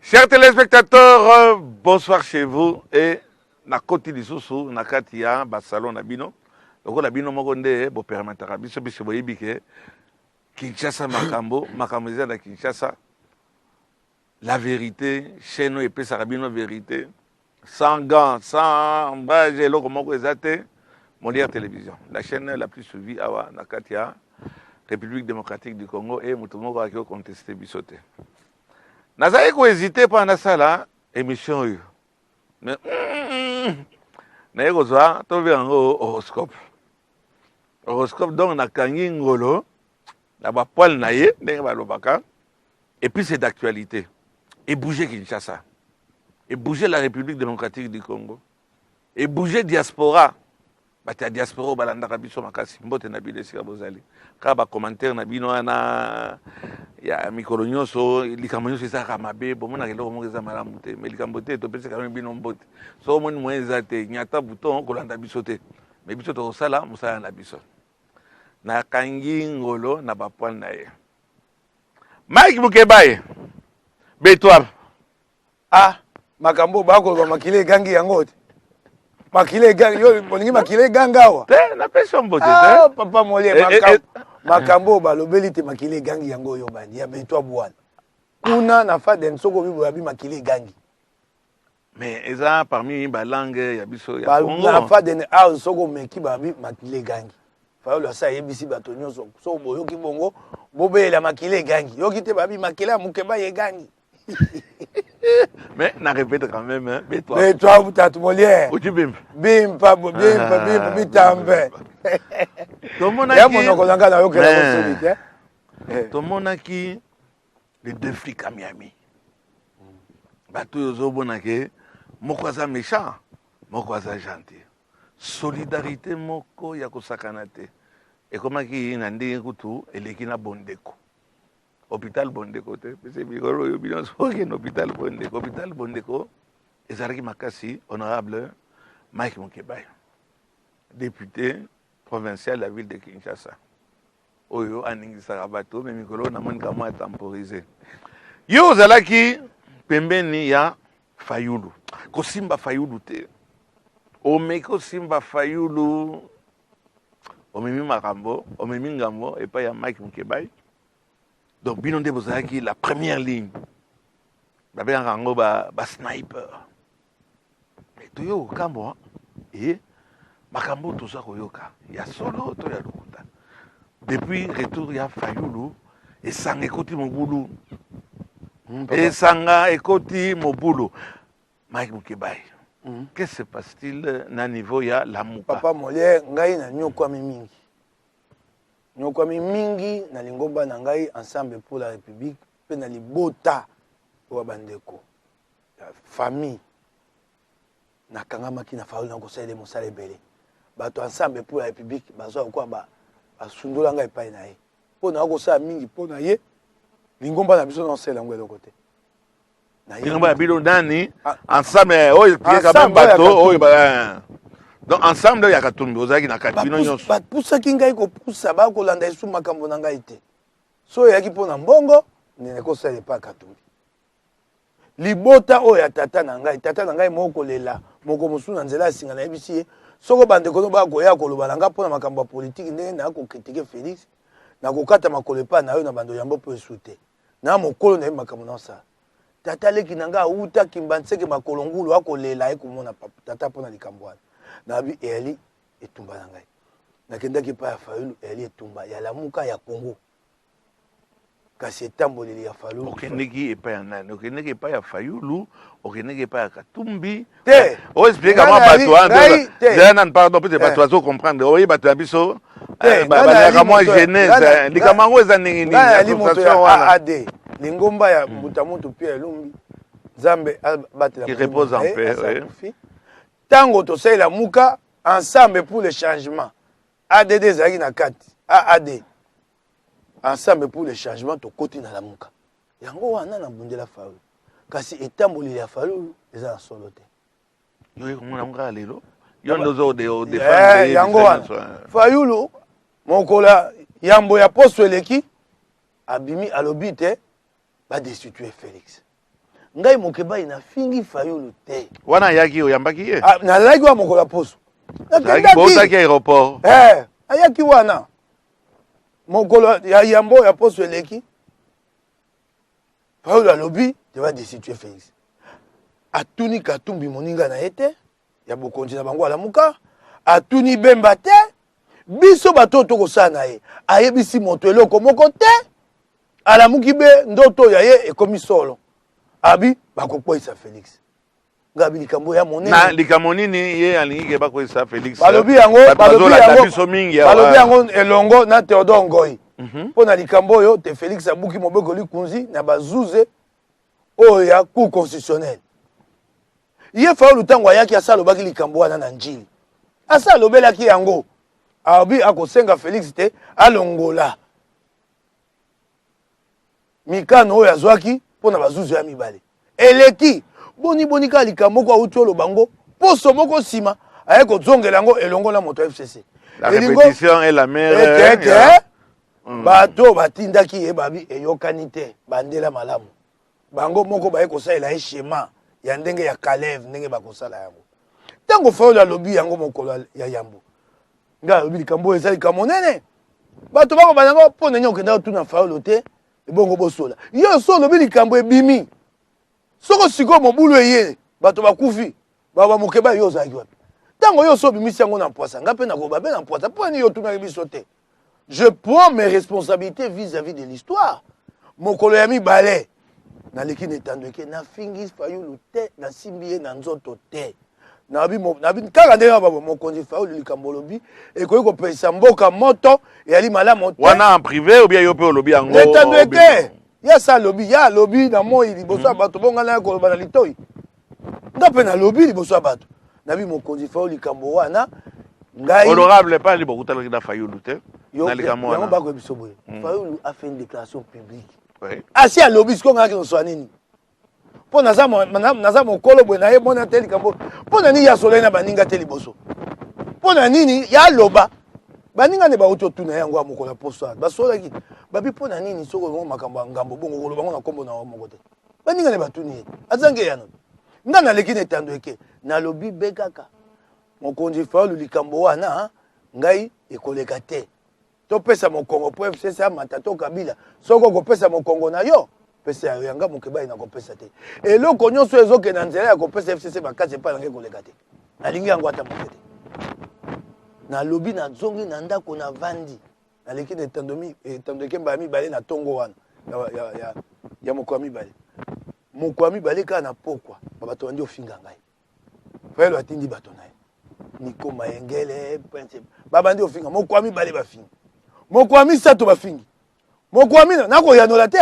Chers téléspectateurs, bonsoir chez vous et na koti lisusu na kati ya basalon na bino. Donc la bino moko nde bo permettre biso biso boyebi ke Kinshasa makambo eza na Kinshasa. La vérité, chez nous et ça bino vérité. Sans gants, sans base loko moko ezate Mondial Télévision. La chaîne la plus suivie awa na kati ya République démocratique du Congo et mutumoko akio contester bisote. Nazali ko hésiter pendant ça là émission yo. Mais na yeko za to vengo horoscope. Horoscope donc na kangi ngolo na ba poil na ye ndenge ba lobaka et puis c'est d'actualité. Et bouger Kinshasa. Et bouger la République démocratique du Congo. Et bouger diaspora. Bata diaspora balanda biso makasi mbote na bilesi ka bozali. Ka ba commentaire na bino na ya mikolo nyonso likambo nyonso ezaka mabe bomona keloko moko eza malamu te mais likambo te topesi kana bino mbote so moni moyen eza te nyata bouton kolanda biso te mais biso tokosala mosala na biso na kangi ngolo na bapoil na ye Mike Mukebaye betwa makambo bako makile gangi yango te makile gangi yo boningi makile gangawa te na pesa mbote te papa molie makambo balobeli te makile gangi yango yo bandi ya betwa bwana kuna na fa den soko bibo yabi makile gangi mais eza parmi ba langue ya biso ya Congo na fa den soko meki babi makile gangi fa lo sa yebisi bato nyonso so boyoki bongo bobela makile gangi yoki te babi makile Mukebaye gangi. Mais na répète quand même hein betwa betwa butatu molière bimpa bitambe tomona ya monoko langa na yokela kosolite tomona ki les deux flics à Miami bato yozobona ke moko aza méchant moko aza gentil solidarité moko ya kosakana te ekomaki na ndenge kutu eleki na bondeko hôpital bondeko te pese bikolo yo bino soki na hôpital bondeko ezalaki makasi honorable Mike Mukebaye député provincial de la ville de Kinshasa oyo aningisaka bato mais mikolo na moni kama temporisé yo ozalaki pembeni ya Fayulu kosimba Fayulu te omeki kosimba Fayulu omemi makambo omemi ngambo epai ya Mike Mukebaye. Donc, bino nde bozalaki la première ligne. Babengaka yango ba sniper. Mais toyo kambo et makambo toza koyoka. Ya solo to ya lokuta. Depuis retour ya Fayulu esanga ekoti mobulu. Esanga ekoti mobulu. Mike Mukebaye. Qu'est-ce qui se passe-t-il na niveau ya Lamuka? Papa Molière ngai na nyokwami mingi. Nyokwami mingi na lingomba na ngai ensemble pour la République pe na libota wa bandeko ya famille na kangamaki na Fayulu na kosala mosala ebele bato ensemble pour la République bazwa kwa ba asundola ngai pa na ye po na kosala mingi po na ye lingomba na biso na sala ngwe côté na lingomba ya bilo nani ensemble oyo quand même bato oyo ba. Donc ensemble ya katumbi ozaki na katino nyonso ba pusaki ngai ko pusa ba ko landa esu makambo na ngai te so yaki pona mbongo nene ko sala pa katumbi libota o ya tata na ngai moko lela moko musuna nzela singa na ebisi soko bande ko ba ko ya ko lobalanga pona makambo ya politique ndenge na ko critiquer Félix na ko kata makolo pa na yo na bando yambo po esute na mokolo na makambo na sa tata leki na nga uta kimbanseke makolo ngulu akolela ekomona tata pona likambwana nabi eli etumba na ngai nakendaki pa ya Fayulu eli etumba ya Lamuka ya Congo kasi etamboleli ya Fayulu okendeki epa ya nani okendeki epa ya Fayulu okendeki epa ya Katumbi te o explique comment bato wana nan pardon peut-être bato azo comprendre oyi bato ya biso balaka moi genèse likamango eza ndenge nini association wana AD lingomba ya mutamutu pia elumbi Nzambe batela qui repose en paix. Tango to say la muka ensemble pour le changement. ADD zaki na kati. AAD. Ensemble pour le changement to koti na la muka. Yango wana na bundela Fayulu. Kasi etamboli ya Fayulu eza solo te. Yo komona nga lelo. Yo ndozo de défendre yango wana. Fayulu mokola yambo ya poso eleki abimi alobi te ba destituer Félix. ngai Mokeba ina fingi Fayulu te. Wana yaki oyambaki ye. Na laki wa mokola poso. Yaki botaki aéroport. Ayaki wana. Mokolo ya yambo ya poso eleki. Fayulu alobi te va destituer Félix. Atuni Katumbi moninga na ete ya bokonzi na bango alamuka. Atuni Bemba te. Biso bato tokosala na ye. Ayebisi moto eloko moko te. Alamuki be ndoto ya ye ekomi solo. Abi bakokwesa Félix. Ngabi likambo ya monene. Na likambo nini ye alingi ke bakwesa Félix. Balobi yango elongo na Théodore Ngoyi. Pona likambo yo te Félix abuki mobeko likunzi na bazuze oyo ya cour constitutionnelle. Ye Fayulu tango ayaki asalo baki likambo wana na njili. Asalo belaki yango. Abi akosenga Félix te alongola. Mikano oyo azwaki pona bazuzu ya mibale. Eleki boni ka likambo kwa utolo bango poso moko sima aye ko zongela yango elongo na moto FCC. La répétition est la mère. Bato batindaki ye babi eyokani te bandela malamu. Bango moko baye ko salela e schéma ya ndenge ya Kalev ndenge bakosala yango. Tango Fayulu alobi yango mokolo ya yambo. Nga alobi likambo ezali kamonene. Bato bako banango pona nyo kenda tuna Fayulu te. Ebongo bosola. Yo solo bi likambo ebimi. Soko siko mobulu eye bato bakufi. Baba Mokeba yo zaki wapi. Tango yo so bimisi yango na poisa. Nga pe na ko babe na poisa. Poni yo tuna biso te. Je prends mes responsabilités vis-à-vis de l'histoire. Mokolo ya mibale. Na leki netandweke na fingis Fayulu te na simbiye na nzoto te. Nabi kaka ndenge babo mokonzi Fayulu likambo lobi ekoki kopesa mboka moto yali malamu te. Wana en privé ou bien yo pe lobi yango. Netandweke ya sa lobi ya lobi na moi liboso bato bonga na ko bana litoi. Ndape na lobi liboso bato. Nabi mokonzi Fayulu likambo wana ngai honorable pas libo kutala na Fayulu te. Na likambo wana. Yango bako biso boye. Fayulu a fait une déclaration publique. Oui. Asi a lobi siko ngaki no swanini. Po naza mokolo boye na ye mona te likambo. Po na nini ya soleil na baninga te liboso. Po na nini ya loba. Baninga ne ba uto tuna yango ya mokolo poso. Ba sola ki. Babi po na nini soko ngo makambo ngambo bongo kolo bango na kombo na moko te. Baninga ne batuni. Azange yano. Ndana leki ne tandweke. Na lobi bekaka. Mokonzi Fayulu likambo wana ngai ekoleka te. To pesa mokongo po FCC matato Kabila. Soko ko pesa mokongo na yo. Pesa ya yanga Mokeba ina ko pesa te. Eloko nyonso ezoke na nzela ya ko pesa FCC bakase pa nge koleka te. Nalingi yango ata mokete. Na lobi na zongi na ndako na vandi. Na leki ne tandoke mba mibale na tongo wana. Ya mokwami bale. Mokwami bale ka na pokwa. Babato wandi ofinga ngai. Fayulu atindi bato na ye. Niko Mayengele Prince. Babandi ofinga mokwami bale bafinga. Mokwami sato bafingi. Mokwami nako yanola te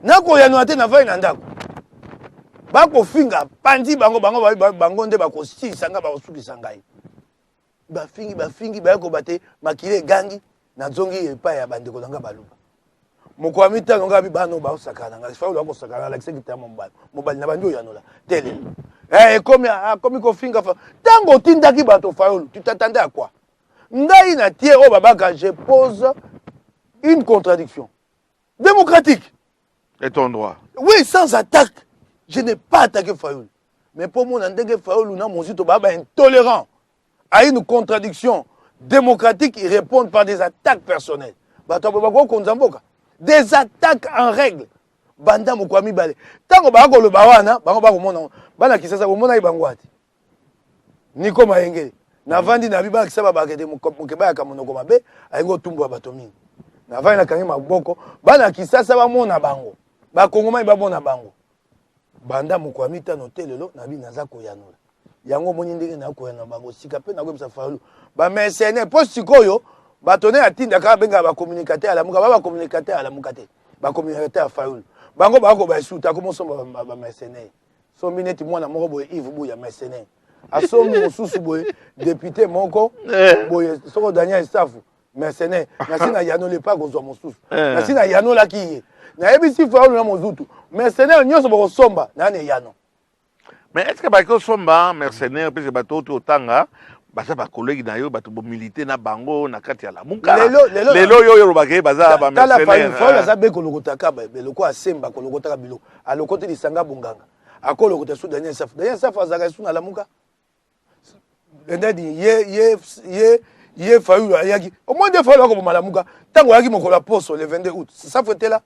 nako yanola te na vai na ndako. Bako finga pandi bango nde bako sisanga ba osukisa ngai. Bafingi bayako bate makile gangi na zongi epa ya bandeko nanga baluba. Mokwami tano ngabi bano ba osakana ngai Fayulu ako sakana la kiseki mobali na bandi yanola tele. Komi ko finga fa. Tango tindaki bato Fayulu, tu t'attendais à quoi? Ngai na tie o babaka, je pose une contradiction démocratique. Et ton droit. Oui, sans attaque. Je n'ai pas attaqué Fayulu. Mais pour moi, ndenge Fayulu na mozito baba intolérant à une contradiction démocratique, ils répondent par des attaques personnelles. Bato babako konzamboka. Des attaques en règle. Banda mokwami bale. Tango bako lo bawana, bango bako mona. Bana kisasa ko mona ibangwati. Niko Mayengele. Na vandi na biba kisaba bakete Mokeba ya kamonoko mabe, ayengo tumbu bato mingi. Na vandi na kangi maboko, bana kisasa ba mona bango. Ba kongoma ba mona bango. Banda mokwami tano telelo na bi naza ko yanola. Yango moni ndenge na ko yana bango sika pe na ko bisa Fayulu. Ba mercenaire po sikoyo bato ne atinda ka benga ba communicateur ala muka ba communicateur ala mukate. Ba communicateur Fayulu. Bango ba ko ba suta ko moso ba mercenaire. So mineti mwana moko boye Yves Buya mercenaire. Asomi mosusu boye député moko boye soko Daniel Stafu mercenaire nasina yanole pa kozwa mosusu nasina yanola kiye na ebisi Fayulu na mozutu mercenaire nyonso bako somba nane yano. Mais est-ce que bako somba mercenaire puis bato to tanga baza ba collègue na yo bato bo militer na bango na kati ya lamuka lelo yo lobake baza ba mercenaire tala za be kolokotaka beloko asemba kolokotaka bilo alokote lisanga bunganga akolokota su Daniel Saf azaka su na lamuka ndadi ye Fayulu ayaki au moins des fois là ko malamuka tango yaki mokolo poso le 22 août Saf était là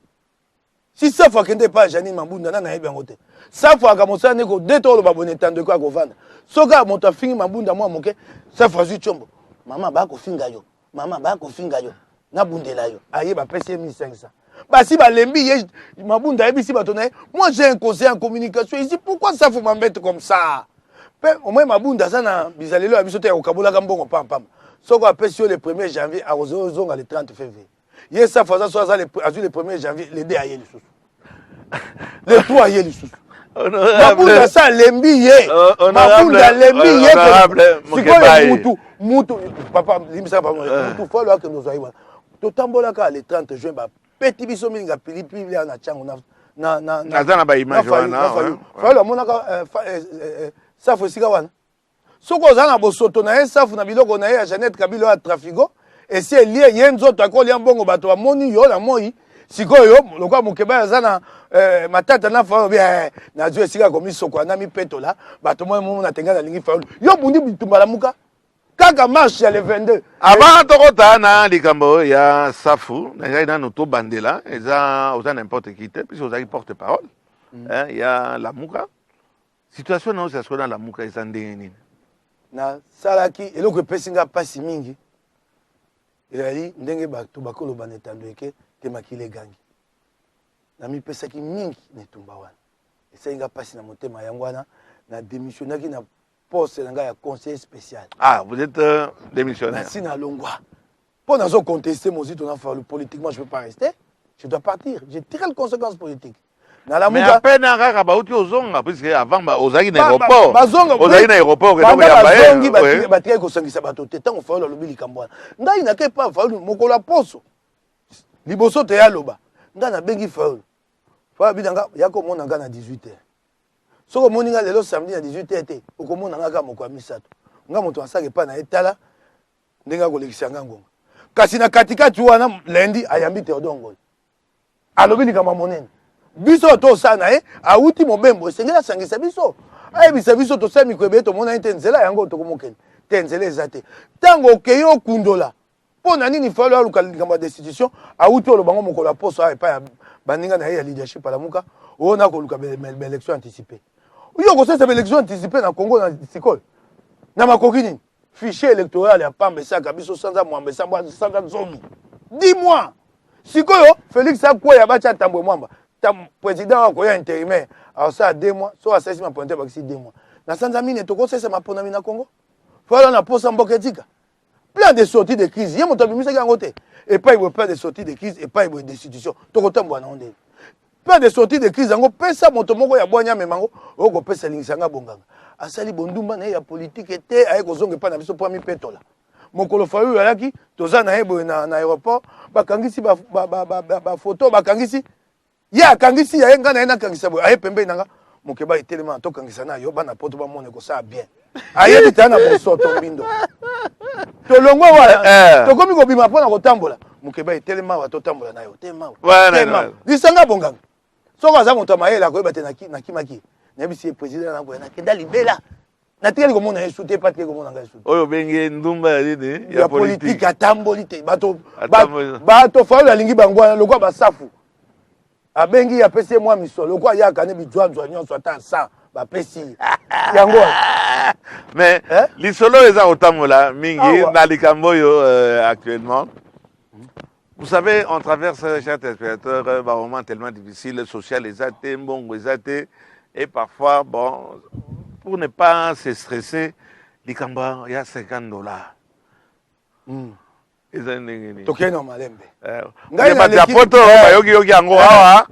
si Saf akende pas Janine Mabunda na yebi ngote Saf akamosa neko detolo babone tando ko akovanda soka moto afingi Mabunda mwa moke Saf azu chombo mama ba ko finga yo na bundela yo aye ba pesi 1500 basi balembi ye Mabunda yebisi bato na moi j'ai un conseil en communication ici pourquoi ça faut m'embêter comme ça au moins Mabunda ça na bizalelo ya biso te ko kabola ka mbongo pam soko apesi yo le 1er janvier a ozonga le 30 février ye ça faza so le 1er janvier le 2 aye lisusu le 3 aye lisusu Mabunda ça lembi ye Mabunda lembi ye mutu papa limisa papa mutu folo que nous aïwa to tambola ka le 30 juin ba petit biso minga pilipili na chango na za na ba image wana folo monaka ça faut sika wana soko za na bosoto na Safu na biloko na ya Jeannette Kabilo ya trafico et si lié yenzo takoli mbongo bato amoni yo na moi sikoyo lokwa mukeba za na matata na falo bien na zwe sika komi soko na mi petola bato mo na tenga na lingi falo yo bundi bitumba la muka kaka marche ya le 22 avant tokota na likambo ya Safu na ngai na to bandela eza oza n'importe qui te puisque oza porte parole il y a la muka situation na oza na la muka eza ndenge nini na salaki eloko pesinga pasi mingi elali ndenge bato bakolo banetando eke te makile gangi na mi pesaki mingi netumba wana esenga pasi na motema yango wana na démissionnaki na poste na ngai ya conseiller spécial. Ah, vous êtes démissionnaire. Merci na longwa pour nazo contester mozito na fa politiquement je peux pas rester, je dois partir, j'ai tiré les conséquences politiques. Mais à peine kaka bauti ozonga puisque avant ozaki na aéroport ozaki na aéroport que donc ya bazongi batike ko sangisa bato te tango fa lo bili kambwana ngai na ke pa fa mokolo poso liboso te ya loba ngai na bengi fa bidanga yako mona nga na 18h soko moni nga lelo samedi na 18h te okomona nga ka moko misato nga moto asake pa na etala ndenga ko lekisa nga ngonga kasi na katikati wana lundi ayambi Théodore alobi likama monene biso to sana auti mobembo esengela sangisa biso ayebisa biso to sami kwebe to mona ite nzela yango to komokeni te nzela ezate tango okeyo kundola pona nini falo aluka likama destitution auti olo bango mokolo poso ay pa baninga na ya leadership ala muka ona ko luka élection anticipée uyo ko sesa élection anticipée na Congo na sikol na makoki nini fichier électoral ya pambe saka biso sanza mwamba samba sanza zomi 10 mois sikoyo Félix Akoya bacha tambwe mwamba président wa koya intérimaire alors ça 2 mois so asesi ma pointer bakisi 2 mois na sanza mine to ko sesa ma pona mina Congo voilà na posa mboketika plein de sorties de crise yemo to bimisa yango te et pas il plein de sorties de crise et pas il destitution to ko tambwa na onde plein de sorties de crise yango pesa moto moko ya bwanya memango oko pesa lingisanga bonganga asali bondumba na ya politique te ay ko zonge pa na biso po mi petola mokolo fayu yaki toza na ebo na aéroport bakangisi ba photo bakangisi ya kangisi ya nga na kangisa bo ay pembe nanga mokeba itelema to kangisa na yo bana poto ba mone ko sa bien aye bitana bosoto bindo to longo wala to komi ko bima pona ko tambola mokeba itelema wa to tambola na yo tema disanga bonganga soko za moto mayela ko ebate na kimaki na bisi président na boya na kenda libela na tikali ko mona yesu te patike ko mona ngasu oyo benge ndumba ya nini ya politique atamboli te bato fa lingi bangwana lokwa basafu abengi ya pesi mwa misolo lokwa ya kane bijwanzwa nyonso ata sa ba pesi yango mais lisolo eza otamola mingi na likambo yo actuellement. Vous savez, on traverse, chers téléspectateurs, un moment tellement difficile, social, et parfois, bon, pour ne pas se stresser, il y a $50. Toké no malembe. Ngai na photo yogi yango awa.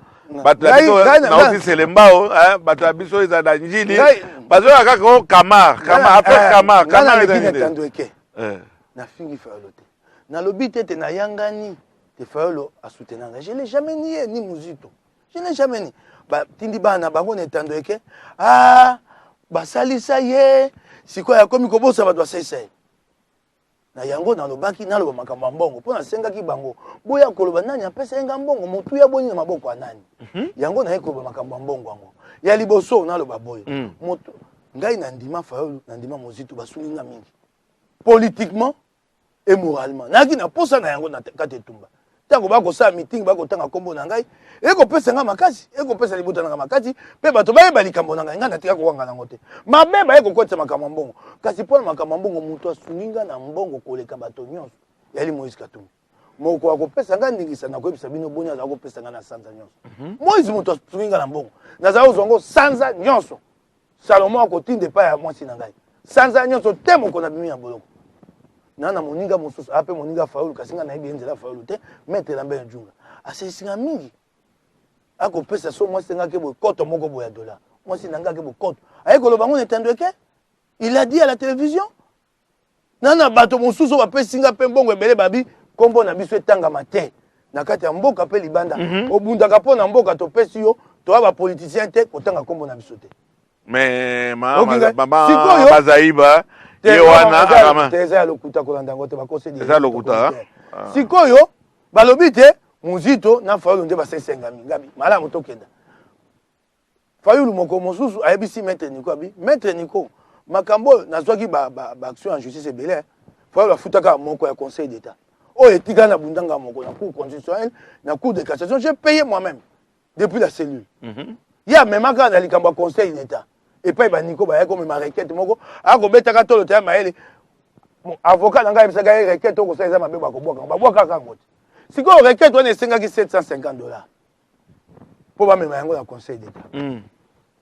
Bato selembao, bato biso eza na njili. Bazo akako kamar na fingi falote. Na lobite te na yangani. Fayolo a soutenu. Je n'ai jamais nié ni Muzito. Je n'ai jamais nié. Tindi bana bango netando eke. Ah, basali ça y est. Si quoi ya komi kobo ça va doit cesser. na yango nalobaki naloba makambo ya mbongo mpo nasengaki bango boya koloba nani apesa yenga mbongo motu ya boni na maboko ya nani yango naye koloba makambo ya mbongo yango ya liboso naloba boye moto ngai na ndima Fayulu na ndima Mozito basulinga mingi politiquement et moralement naki na posa na yango na kati etumba tango bakosala meeting bakotanga kombo na ngai ekopesa nga makasi ekopesa libota na nga makasi mpe bato bayeba likambo na ngai nga natika kokanga nango te mabe bayekokotisa makambo mbongo kasi mpona makambo mbongo moto asuninga na mbongo koleka bato nyonso yali Moïse Katumbi moko akopesa nga ndingisa na koyebisa bino boni azala kopesa nga na sanza nyonso Moïse moto asuninga na mbongo nazala kozwango sanza nyonso Salomo akotinda epai ya mwasi na ngai sanza nyonso te moko na bimi ya boloko nana moninga mosusu ape moninga Fayulu kasi nga nayebi nzela Fayulu te maître Lambert Njunga asesinga mingi akopesa so mwasi nga ke boye koto moko boya dola mwasi na nga ke boye koto aye koloba ngo netando eke il a dit à la télévision nana bato mosusu bapesi nga mpe mbongo ebele babi kombo na biso etangama te na kati ya mboka mpe libanda obundaka mpo na mboka topesi yo toya bapoliticien te kotanga kombo na biso te mais mama Bazaïba eza ya lokuta kolanda yango te bakoseza lokuta sikoyo balobi te Mozito na Fayulu nde basesengami ngabi malamu tokenda Fayulu moko mosusu ayebisi maître Nico abi maître Nico makambo nazwaki action en justice ebele Fayulu afutaka moko ya conseil d'état oyo etika na bundanga moko na cour constitutionnelle na cour de cassation j'ai payé moi-même depuis la cellule ya memaka na likambo ya conseil d'état epai baniko baye komema requête moko akobetaka tolo te ya mayele avocat na ngai ayebisaka ye requête okosala eza mabe bakobwaka babwakaka yango te sikoyo requête wana esengaki $750 mpo bamema yango na conseil d'état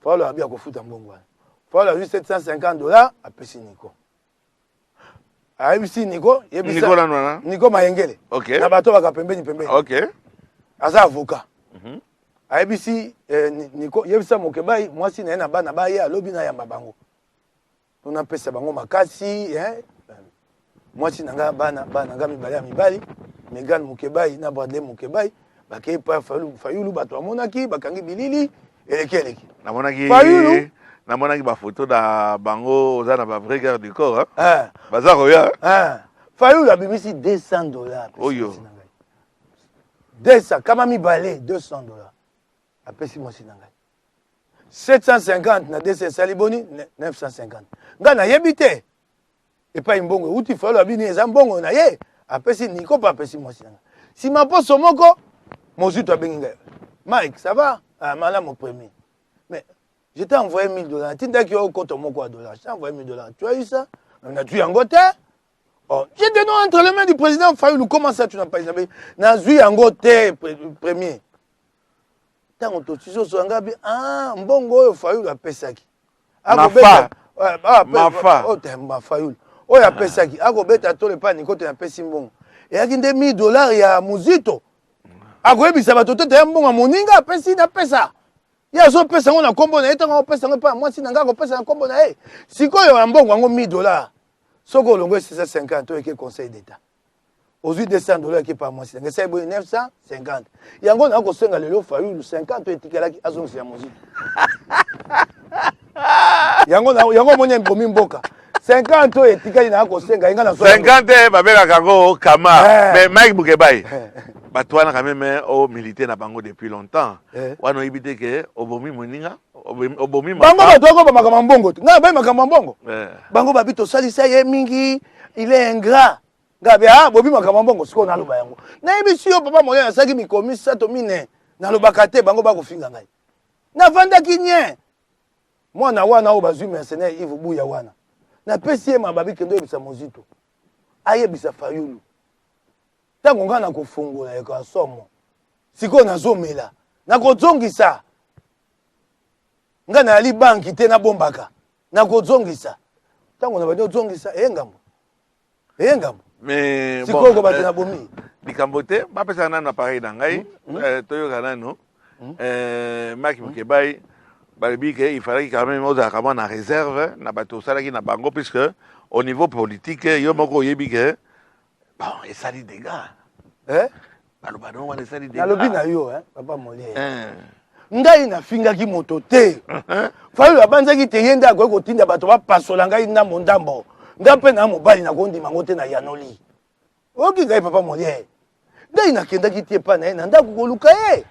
Fayulu abi akofuta mbongo wana Fayulu azwi $750 apesi Niko ayebisi Niko yebisa Niko Mayengele na bato baka pembeni aza avocat ayebisi Niko yebisa Mokebai mwasi na ye na bana baye alobi na yamba bango tona pesa bango makasi mwasi na nga bana nga mibali ya mibali Megan Mokebai na Bradley Mokebai bakei pa Fayulu bato amonaki bakangi bilili eleki namonaki bafoto na bango oza na ba vrai garde du corps baza koya Fayulu abimisi $200 oyo 200 kama mibale $200 apesi mwasi na ngai 750 na 200 saliboni 950 nga nayebi te epai mbongo euti Fayulu abini eza mbongo na ye apesi Niko pa apesi mwasi na ngai sima poso moko Mozito abengi ngai Mike ça va malamu premier mais je t'ai envoyé $1000 tindaki yo koto moko ya dollars je t'ai envoyé $1000 tu as eu ça on a tu yango te oh j'ai donné entre les mains du président Fayulu comment ça tu n'as pas eu na zui yango te premier tango totiso so ngabi mbongo oyo Fayulu apesaki ma Fayulu oyo apesaki akobeta tole pa Niko te napesi mbongo eyaki nde $1000 ya Mozito akoyebisa bato te ya mbongo moninga apesi na pesa ye azopesa yango na kombo na ye ntango akopesa yango epa mwasi na ngai akopesa na kombo na ye sikoyo ya mbongo yango $1000 soki olongo 650 oyo eke conseil d'état ozwi $200 eke pa mwasi na ngai esai boye 950 yango na kosenga lelo Fayulu 50 oyo etikalaki azongisela Mozito yango moni bomi mboka 50 oyo etikali na kosenga yenga na 50 babelaka yango kama mais Mike Mokebai bato wana quand même au militaire na bango depuis longtemps wana oyebi te ke obomi moninga obomi bango bato ako bamakambo mbongo te ngai bayi makambo mbongo bango babi tosalisa ye mingi il est ingrat ngabi bobi makambo mbongo sikoyo naloba yango nayebi si yo papa moye nasaki mikomi 3 mine nalobaka te bango bakofinga ngai navandaki nye mwana wana oyo bazwi mercenaire Yves Buya wana napesi ye mababi kendo oyebisa Mozito ayebisa Fayulu ntango ngai nakofungola eka somo sikoyo nazomela nakozongisa ngai nayali banki te nabombaka nakozongisa ntango na badi ozongisa eyengambo sikoyo kobate na bomi likambo te bapesaka nano appareil na ngai toyoka nano Mike Mokebai balobi ke il fallait quand même ozalaka mwa na réserve na bato osalaki na bango puisque au niveau politique yo moko oyebi ke bon esali dégâts baloba no wana esali dégâts nalobi na yo papa molie ngai nafingaki moto te Fayulu abanzaki te ye nde akoki kotinda bato bapasola ngai ndambo nga mpe na mobali nakondima ngo te na yanoli oki ngai papa Molière ngai nakendaki tie pa na ye na ndako koluka ye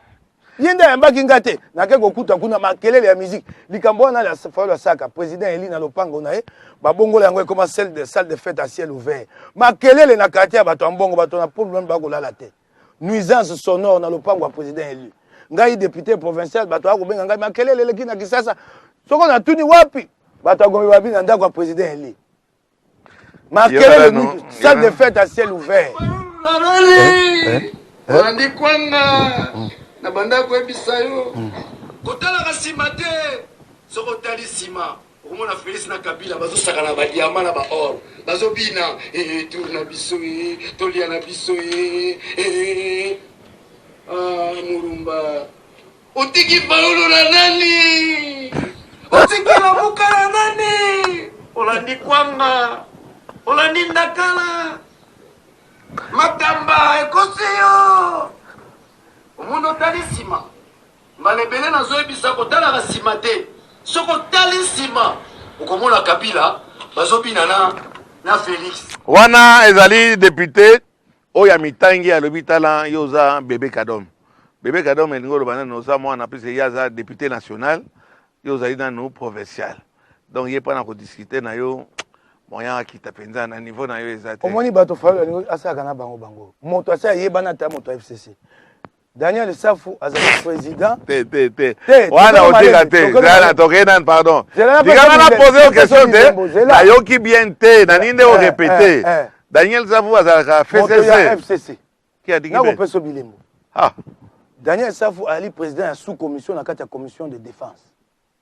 ye nde ayambaki nga te nake kokuta kuna makelele ya musique likambo wana la falo ya saka président eli na lopango na ye babongola yango ekoma salle de fête à ciel ouvert makelele na quartier ya bato ya mbongo bato na problème bakolala te nuisance sonore na lopango ya président eli ngai député provincial bato akobenga ngai makelele eleki na Kisasa soko natuni wapi bato akomi babi na ndako ya président eli makelele salle de fête à ciel ouvert Andi kwanga na banda kwebisa yo kotala kasima te soko tali sima okomona Félix na Kabila bazosaka na badiama na baor bazobina tourna biso tolia na biso Murumba otiki paolo na nani otiki na muka na nani olandi kwanga olandi ndakala Makamba ekoseyo omuno tali sima malebele nazoyebisa kotala kasima te soko tali sima okomona Kabila bazobina na Félix wana ezali député oya mitangi alobi tala yoza bébé Kadom elingi oloba nano oza mwana mpe ye aza député national yo ozali nano provincial donc ye mpo na kodiscute na yo moyen akita mpenza na niveau na yo eza te omoni bato falo asalaka na bango moto asi ayebana ata moto ya FCC Daniel Safu azali président te wana otika te zala tokei nani pardon dikanga na pose o question te nayoki bien te nani nde orépété Daniel Safu azalaka FCC ki adiki nakopesa bilembo Daniel Safu ali président ya sous-commission na kati ya commission de défense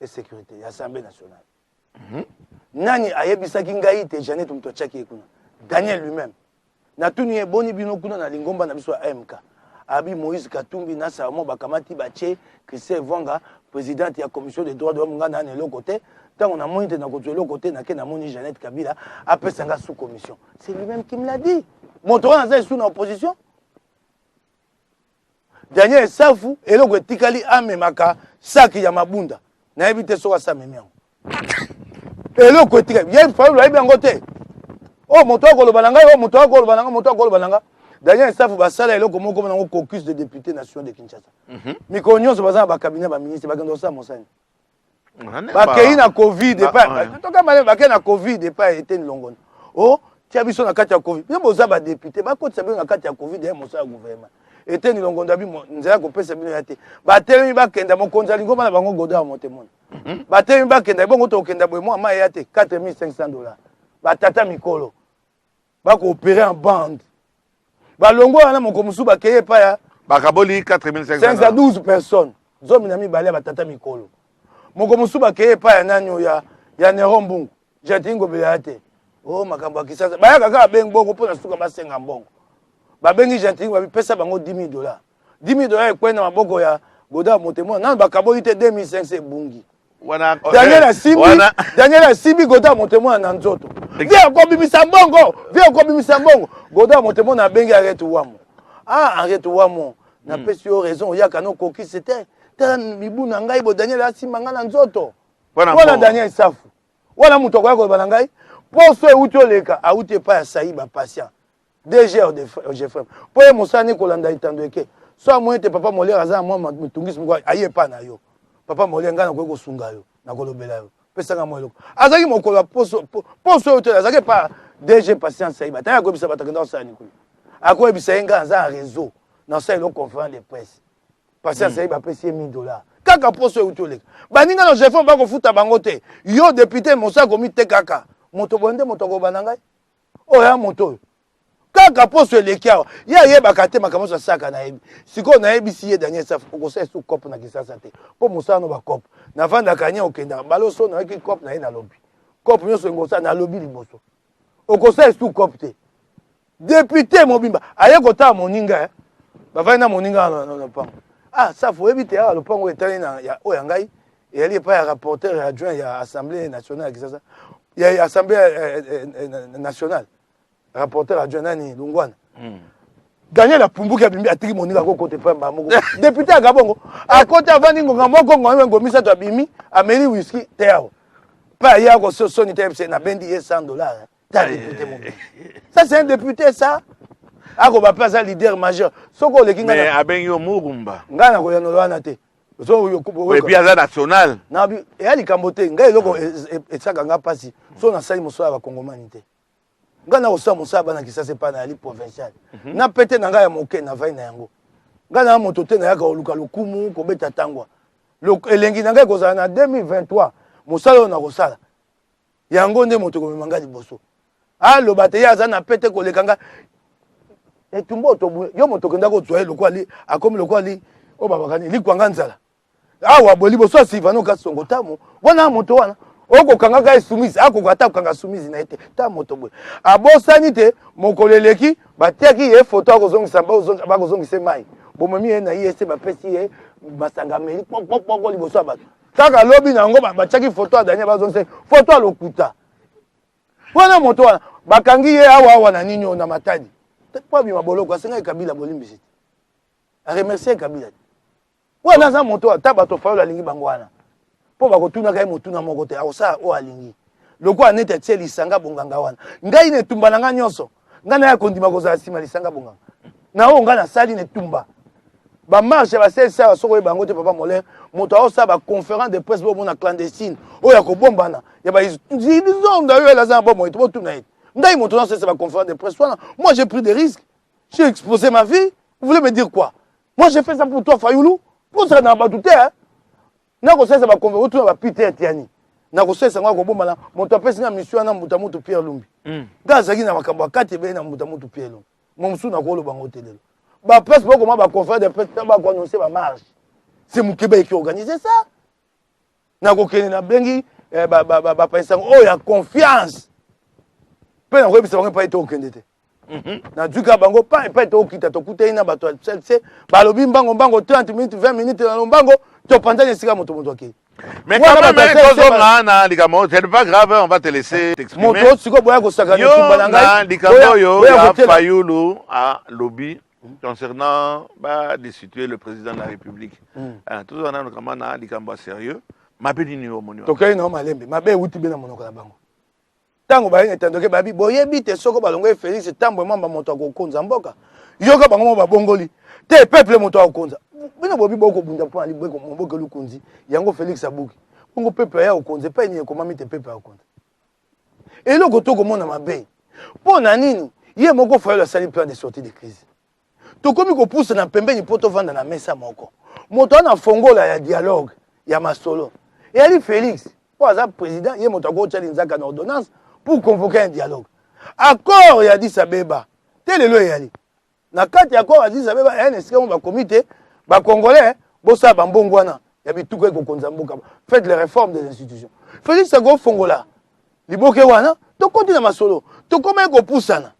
et sécurité ya Assemblée nationale nani ayebisaki ngai te Janet muto chaki kuna Daniel lui-même natuni eboni bino kuna na lingomba na biso ya MK abi Moïse Katumbi na Samo bakamati bache Christophe Vonga président ya commission des droits de l'homme ngana na lokote tango na moni te na koto lokote na ke na moni Janet Kabila apesa nga sous commission c'est lui-même qui me l'a dit moto na za sous na opposition Daniel Safu eloko etikali amemaka saki ya mabunda na ebite soka sa memiango eloko etikali ye fa lo ebi te oh moto akoloba na ngai oh moto akoloba na nga Daniel Safu basala eloko moko na ngo caucus de députés nationaux de Kinshasa mikolo nyonso baza ba cabinet ba ministre bakendo sa mosani bakei na covid pa toka male bakei na covid pa Etienne Longondo oh tia biso na kati ya covid bien boza ba député bakotisa biso na kati ya covid ya mosa gouvernement Etienne Longondo abi nzela kopesa bino ya te batelemi bakenda mokonza lingoma na bango goda motemona batelemi bakenda bongo to okenda boye mo ma ya te $4500 batata mikolo bako opérer en bande balongo wana moko musu bakeye pa ya bakaboli 4500 512 personnes zomi na mibale batata mikolo moko musu bakeye pa ya nani ya Nero Mbungu jatingo belate oh makambo ya Kisasa baya kaka bengi bongo pona suka basenga mbongo babengi jatingo bapesa bango $10,000 $10,000 ekwena maboko ya goda motemo nani bakaboli te 2500 bungi Daniel Asimbi goda motemo na nzoto via kobimisa mbongo goda motemo na bengi arrête wamo na pesi yo raison yaka no koki c'était tala mibu na ngai bo Daniel Asimba ngana nzoto wala Daniel Safu wala muto kwa ko bana ngai poso euti oleka auti pa ya Saiba patient DG de GFM po ye mosani kolanda itando eke so mo ete papa Molière aza mo mutungisi mko aye pa na yo papa Molière ngana ko sunga yo na kolobela yo pesa nga mo eloko azaki mokolo poso euti azaki pa DG patient Saiba ta ko bisa batakenda osani kuli ako ebisa yenga aza réseau na sa elo conférence de presse patient Saiba pesi $1000 kaka poso euti oleka baninga no GFM ba ko futa bango te yo député mosa komi te kaka moto bonde moto ko bananga oya moto kaka poso eleki awa ye ayebaka te makambo nyonso asaka na yebi sikoyo nayebisi ye Daniel Safu okosala esu cope na Kisasa te mpo mosala no bacope navandaka nye okendaka baloso nayeki cope na ye na lobi cope nyonso engosala na lobi liboso okosala esu cope te député mobimba aye kotala moninga bavandi na moninga na lopango Safu oyebi te awa lopango etali na oyo ya ngai eyali epai ya rapporteur adjoint ya assemblée nationale ya Kisasa ya assemblée nationale rapporteur adjoint nani Lungwana Daniel apumbuki abimbi atiki moninga ko kote pa moko député agabongo akote avandi ngonga moko ngombe ngomisa to abimi ameli whisky te awo pa ya ko soni te na bendi $100 ta député mobile. Ça, c'est un député, ça. Ako ba pas un leader majeur. Soko le kinga. Mais abenyo Murumba. Ngana ko yano wana te. So yo kubo. Et puis aza national. Na bi e ali kambote ngai loko esaka nga pasi. So na sali moso ba kongomani te. Ngana ko sa moso ba na kisase pa na ali provincial. Na pete na ngai ya moke na vai na yango. Ngana moto te na yaka oluka lokumu ko beta tangwa. Elengi na ngai ko za na 2023 mosalo na ko sala. Yango nde moto ko manga liboso. Alo bate ya za na pete ko lekanga. Et tumbo to yo moto kenda ko tsoe lokwa li akomi lokwa li o baba kani li kwanga nzala awa boli bo so sivano ka songo tamo wana moto wana oko kanga ka soumise ako kata kanga soumise na ete ta moto boy abosani te mokoleleki batiaki ye photo ako zongi samba ba ko zongi se mai bo mami na yese ba pesi ye masanga meli pok li boso abato kaka lobi na ngo batiaki photo adanya ba zongi se photo alokuta wana moto wana bakangi ye awa na nini na matadi pas bien bolo quoi c'est Kabila bolimbisi a remercier Kabila wana za moto ataba to fa la lingi bangwana po ba ko tuna kai motuna moko te aosa o alingi loko anete tseli sanga bonganga wana ngai ne tumba na nyonso ngana ya kondima ko za sima lisanga bonganga na o ngana sali ne tumba ba marche ba sesa ba soko bango te papa mole moto aosa ba conférence de presse bo mona clandestine o ya ko bombana ya ba izonda yo la za bombo to tuna ite. Moi, j'ai pris des risques. J'ai exposé ma vie. Vous voulez me dire quoi? Moi, j'ai fait ça pour toi, Fayoulou. Pour ça, n'a pas douté, hein? N'a pas ça va convaincre tout va piter Tiani. N'a pas ça va convaincre mon tapé c'est une mission à Moutamout Pierre Lumbi. Dans ce qui n'a pas qu'à 4 et bien à Moutamout Pierre Lumbi. Mon sou n'a pas le bango télé. Bah, presse pas comment va conférer des presse pas quoi annoncer ma marche. C'est mon Québec qui organise ça. N'a pas qu'à bengi bah pensant oh il y a confiance. Na ko bisa pas été okende te na duka bango pas été okita to kuta ina bato c'est balobi mbango 30 minutes 20 minutes na mbango to panda ne sika moto aki mais quand même c'est pas grave on va te laisser t'exprimer moto siko boya ko saka ne tumba ngai likamo yo ya Fayoulou à lobby concernant destituer le président de la République tout ça na notamment na likamba sérieux mabedi ni omonyo to kai na malembe mabe uti bena monoko na bango tango ba ene tandoke babi boyebi te soko balongo Félix tambo mamba moto akokonza mboka yoka bango mo babongoli te peuple moto akokonza bino bobi boko bunda po ali boko mboka lukunzi yango Félix abuki bongo peuple ya okonze pa ni ekomami te peuple akonza eloko to komona mabe po na nini ye moko fa la sali plan de sortie de crise to komi ko pousse na pembeni poto vanda na mesa moko moto na fongola ya dialogue ya masolo et ali Félix po aza président ye moto ko tchali nzaka na ordonnance pour convoquer un dialogue. Accord, il a dit Sabeba. Tel est le yali. Na kati accord, il a dit Sabeba, il y a un comité, les Congolais, bossa bambongwana, il y a tout ko konzamboka. Faites les réformes des institutions. Félix Sago Fongola. Liboke wana, to continue ma solo. To comment ko poussana.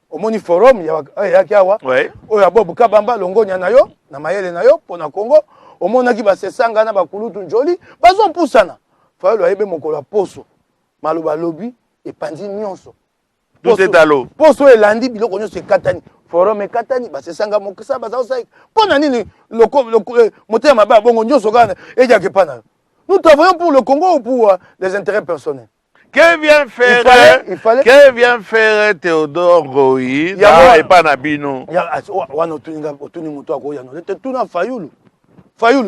Au moni forum, il y a kiawa. Ouais. O ya bobu kabamba longonya na yo, na mayele na yo pona Congo. Au monaki ba sesanga na ba kulutu njoli, bazon poussana. Fa lo yebe mokola poso. Maloba lobby et pandi nyonso tout est à l'eau poso elandi biloko nyonso ekatani forum ekatani basesanga mokisa bazaosai mpona nini motema mabe bongo nyonso kaka ejake pana nous travaillons pour le Congo ou pour les intérêts personnels. Que vient faire Théodore Roy et pas Nabino wana otuni moto akoyano te tuna Fayoulou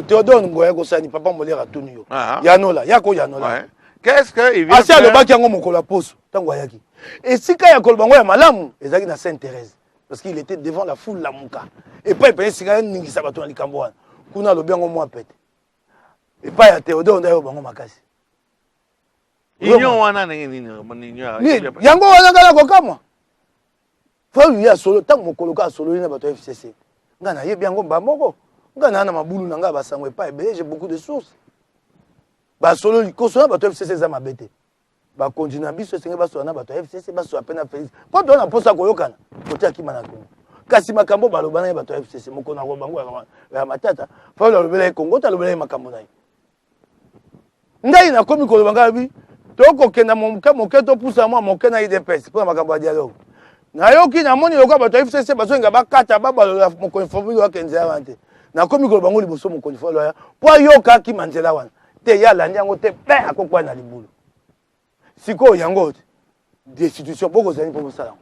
Théodore ngoya kosani papa molera atuni yo yanola yako yanola. Qu'est-ce qu'il vient faire? Asia le baki yango mokola poso tango ayaki. Et si kaya kolbango ya malamu ezaki na Sainte-Thérèse parce qu'il était devant la foule la muka. Et pas il sika ningi sabato na likambo wana. Kuna lo biango mo apete. Et pas ya Théodore ndayo bango makasi. Inyo wana nini yango wana kala kokama. Fa ya solo tango mokolo ka solo na bato FCC. Ngana yebi yango mbamoko. Ngana na mabulu na nga basango pas j'ai beaucoup de sources. Ba solo likosona bato FCC za mabete ba continue biso senge baso na bato FCC baso apena Félix po to na posa koyokana kotia kimana Congo kasi makambo baloba na bato FCC moko na ko bango ya matata fa lo lobela Congo ta lobela makambo na ndai na komi ko lobanga bi to ko kenda moke to pusa mo moke na IDPS po makambo ya dialogue na yoki na moni loka bato FCC baso nga bakata babalola moko informé wa kenza wante na komi ko bango liboso moko ifolo ya po yoka kimanzela wana te ya la nyango te pe akokwa na libulu siko yango destitution beaucoup zani pour ça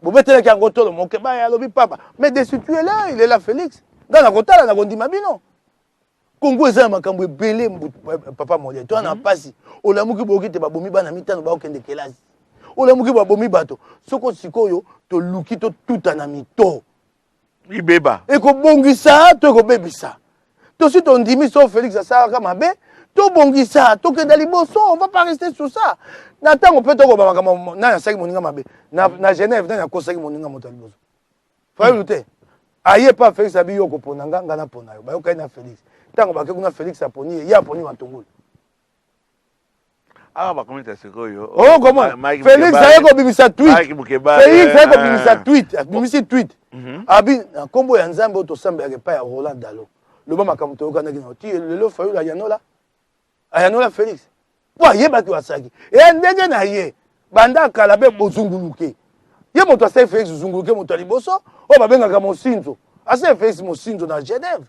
bobetele ki yango tolo moke ba ya lobi papa mais destitué là il est là Félix dans la kotala na kondima bino Congo eza makambo ebele papa Molière toi na pasi olamuki boki te babomi bana mitano ba okende kelasi olamuki babomi bato soko sikoyo to luki to tuta na mito ibeba eko bongisa to ko bebisa to si ton dimi so Félix asaka mabe to bongisa to kenda liboso on va pas rester sur ça na tango peut to ko ba makambo na saki moninga mabe na Genève na ko saki moninga moto liboso fa lute aye pas Félix abiyo ko ponanga ngana ponayo ba yo kai na Félix tango ba ke kuna Félix aponi ya poni matongolo ah ba comment est-ce que yo oh comment Félix aye ko bimisa tweet Félix aye ko bimisa tweet bimisi tweet abi na kombo ya nzambe to sambe ya pa ya Roland Dalo loba makambo to kana kina ti lelo fa yo la yanola ayanola Félix wa ye ba ki wasaki e ndenge na ye banda kala be bozunguluke ye moto asa Félix zunguluke moto liboso o ba benga ka mosinzo asa Félix mosinzo na Genève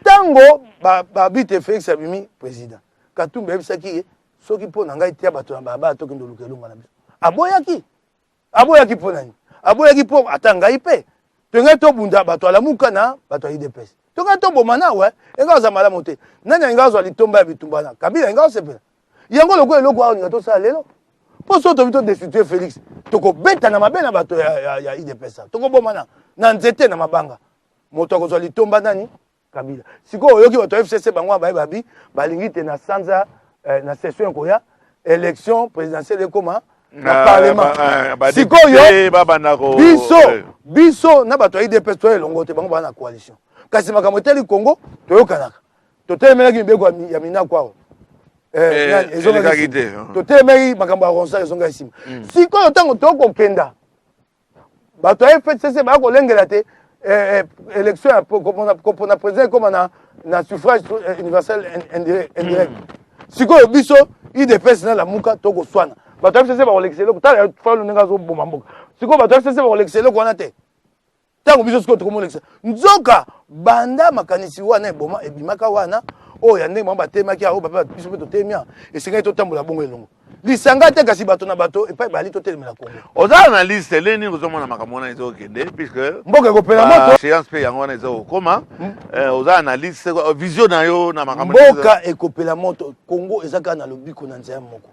tango ba bite Félix abimi président Katumba ebisaki soki pona ngai tia bato na baba to kindo lukelunga na biso aboyaki pona ni aboyaki po atanga ipe to ngai to bunda bato alamuka na bato IDPS to ngai to bomana we enga za malamu te nani nga zo litomba ya bitumbana Kabila nga sepela yango lokwe eloko awo ninga to sala lelo po so to bito destituer Félix to ko beta na mabena bato ya IDPS to ko bomana na nzete na mabanga moto ko zo litomba nani Kabila siko oyoki bato FCC bango babi balingi te na sanza na session koya élection présidentielle ekoma na parlement siko yo biso na bato IDPS to elongo te bango ba na coalition kasi makambo teli Congo toyokanaka totelemaki mibeko ya minako awo totelemaki makambo ya ronsard ezonga esima sikoyo ntango tokokenda bato ya FCC baya kolengela te élection kopona président ekoma na suffrage universel indirect sikoyo biso IDPS na lamuka tokoswana bato ya FCC bakolekisa eloko tala falo ndenge azoboma mboka sikoyo bato ya FCC bakolekisa eloko wana te tango biso sikoyo tokomolekisa nzoka banda makanisi wana eboma ebimaka wana oyo ya ndenge bango batemaki awo bape biso mpe totemia esengai totambola bongo elongo lisanga te kasi bato na bato epai bali totelemela Congo oza na liste leni kozomona makambo wana ezokende puisque mboka ekopela moto séance mpe yango wana ezokokoma oza na liste vision na yo na makambo mboka ekopela moto Congo eza kaka na lobiko na nzela moko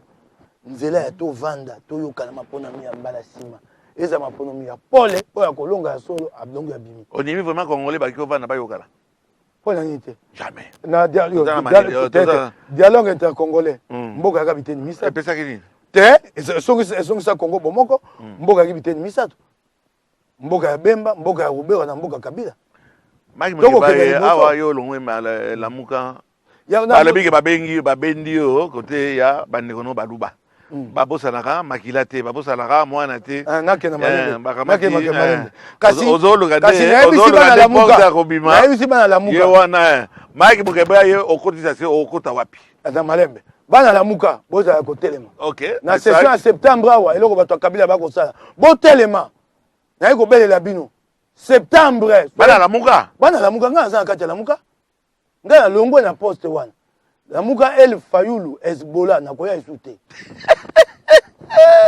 nzela ya tovanda toyokana maponami ya mbala nsima eza maponami ya pole oyo ya kolonga ya solo abilongo ya bimi onimi vraiment congolais baki ovanda bayokana pona nini te jamais na dialogue intercongolais mboka yaka biteni misato epesaki nini te esongisa Congo bomoko mboka yaki biteni misato mboka ya Bemba mboka ya Rubero na mboka Kabila maki mokebaye awa yo longwe lamuka balobiki babendi yo kote ya bandeko no baluba babosanaka makila te babosanaka mwana te ozoluka te kobima ye wana maki mokeba ye okotisa se okota wapi ata malembe bana lamuka bozala kotelema okay na session ya septembre awa eloko bato ya Kabila bakosala botelema naye kobelela bino septembre bana lamuka ngai aza na kati ya lamuka ngai nalongwe na poste wana lamuka El Fayulu Hezbollah nakoya esu te